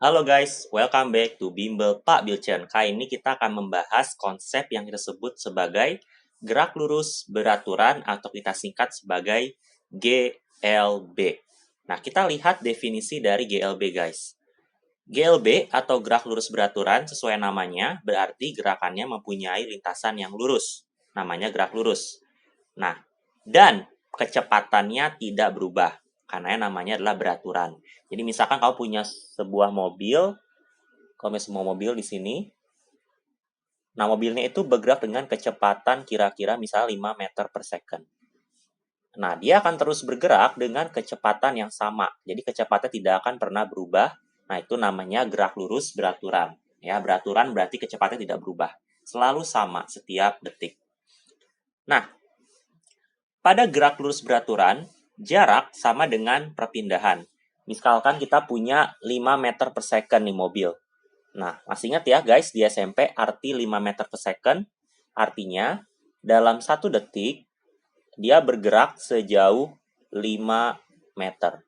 Halo guys, welcome back to Bimbel Pak Bilchen. Kali ini kita akan membahas konsep yang kita sebut sebagai gerak lurus beraturan atau kita singkat sebagai GLB. Nah, kita lihat definisi dari GLB guys. GLB atau gerak lurus beraturan sesuai namanya berarti gerakannya mempunyai lintasan yang lurus. Namanya gerak lurus. Nah, dan kecepatannya tidak berubah karena yang namanya adalah beraturan. Jadi misalkan kamu punya sebuah mobil, kalau semua mobil di sini, nah mobilnya itu bergerak dengan kecepatan kira-kira misalnya 5 meter per second. Nah, dia akan terus bergerak dengan kecepatan yang sama. Jadi kecepatannya tidak akan pernah berubah. Nah, itu namanya gerak lurus beraturan. Ya, beraturan berarti kecepatannya tidak berubah. Selalu sama setiap detik. Nah, pada gerak lurus beraturan, jarak sama dengan perpindahan. Misalkan kita punya 5 meter per second nih mobil. Nah, masih ingat ya guys, di SMP arti 5 meter per second, artinya dalam 1 detik, dia bergerak sejauh 5 meter.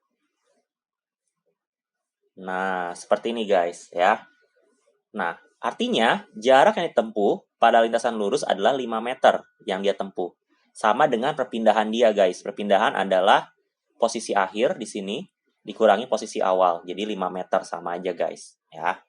Nah, seperti ini guys ya. Nah, artinya jarak yang ditempuh pada lintasan lurus adalah 5 meter yang dia tempuh. Sama dengan perpindahan dia guys. Perpindahan adalah posisi akhir di sini dikurangi posisi awal. Jadi 5 meter sama aja guys ya.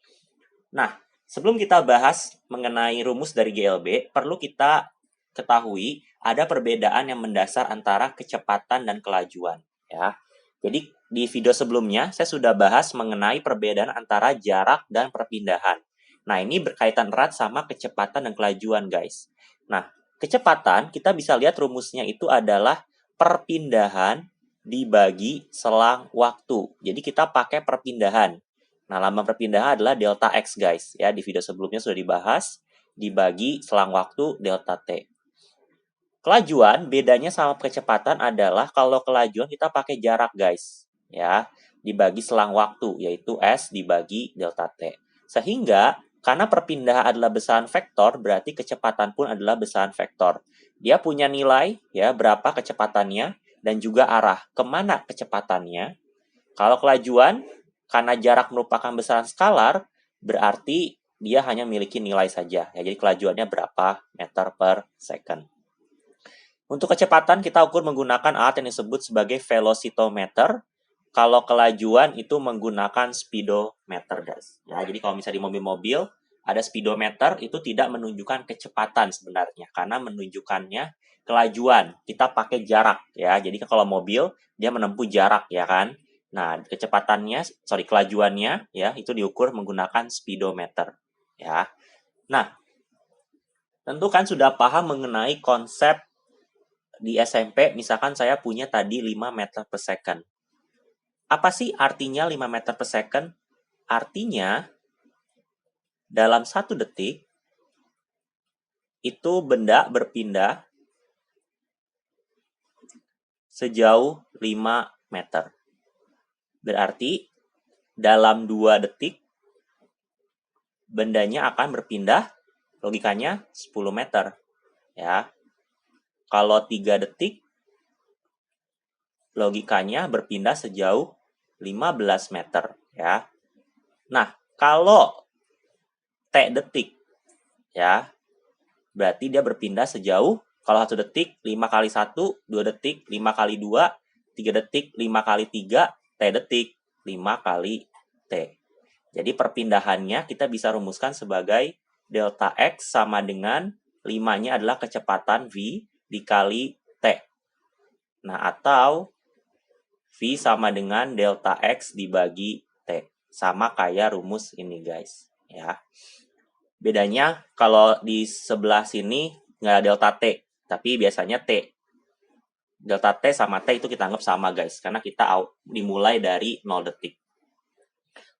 Nah, sebelum kita bahas mengenai rumus dari GLB, perlu kita ketahui ada perbedaan yang mendasar antara kecepatan dan kelajuan ya. Jadi di video sebelumnya saya sudah bahas mengenai perbedaan antara jarak dan perpindahan. Nah, ini berkaitan erat sama kecepatan dan kelajuan guys. Nah, kecepatan kita bisa lihat rumusnya itu adalah perpindahan dibagi selang waktu. Jadi kita pakai perpindahan. Nah, lambang perpindahan adalah delta X guys. Ya, di video sebelumnya sudah dibahas. Dibagi selang waktu delta T. Kelajuan bedanya sama kecepatan adalah kalau kelajuan kita pakai jarak guys. Ya, dibagi selang waktu yaitu S dibagi delta T. Sehingga karena perpindahan adalah besaran vektor, berarti kecepatan pun adalah besaran vektor. Dia punya nilai ya berapa kecepatannya dan juga arah kemana kecepatannya. Kalau kelajuan karena jarak merupakan besaran skalar, berarti dia hanya memiliki nilai saja. Ya, jadi kelajuannya berapa meter per second. Untuk kecepatan kita ukur menggunakan alat yang disebut sebagai velocitometer. Kalau kelajuan itu menggunakan speedometer guys. Ya, jadi kalau misalnya di mobil-mobil ada speedometer itu tidak menunjukkan kecepatan sebenarnya karena menunjukkannya kelajuan. Kita pakai jarak ya. Jadi kalau mobil dia menempuh jarak ya kan. Nah, kelajuannya ya itu diukur menggunakan speedometer ya. Nah, tentu kan sudah paham mengenai konsep di SMP, misalkan saya punya tadi 5 meter per second. Apa sih artinya 5 meter per second? Artinya, dalam 1 detik, itu benda berpindah sejauh 5 meter. Berarti, dalam 2 detik, bendanya akan berpindah, logikanya 10 meter. Ya. Kalau 3 detik, logikanya berpindah sejauh 15 meter. Ya. Nah, kalau T detik, ya, berarti dia berpindah sejauh, kalau 1 detik, 5 kali 1, 2 detik, 5 kali 2, 3 detik, 5 kali 3, T detik, 5 kali T. Jadi perpindahannya kita bisa rumuskan sebagai delta X sama dengan 5-nya adalah kecepatan V dikali T. Nah, atau V sama dengan delta X dibagi T. Sama kayak rumus ini guys. Ya. Bedanya kalau di sebelah sini nggak ada delta T, tapi biasanya T. Delta T sama T itu kita anggap sama guys, karena kita dimulai dari 0 detik.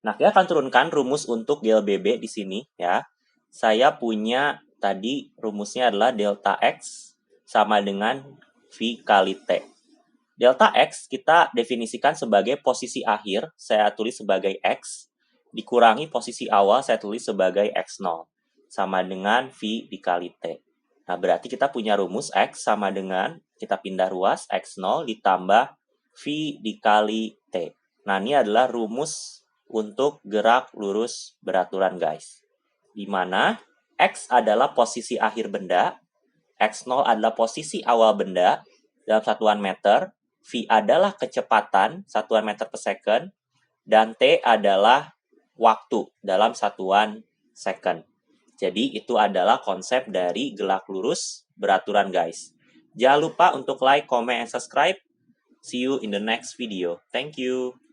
Nah, kita akan turunkan rumus untuk GLBB di sini ya. Saya punya tadi rumusnya adalah delta X sama dengan V kali T. Delta X kita definisikan sebagai posisi akhir, saya tulis sebagai X, dikurangi posisi awal, saya tulis sebagai X0. Sama dengan V dikali T. Nah, berarti kita punya rumus X sama dengan, kita pindah ruas, X0 ditambah V dikali T. Nah, ini adalah rumus untuk gerak lurus beraturan guys. Di mana X adalah posisi akhir benda, X0 adalah posisi awal benda dalam satuan meter, V adalah kecepatan satuan meter per second, dan T adalah waktu dalam satuan second. Jadi itu adalah konsep dari gerak lurus beraturan guys. Jangan lupa untuk like, comment, and subscribe. See you in the next video. Thank you.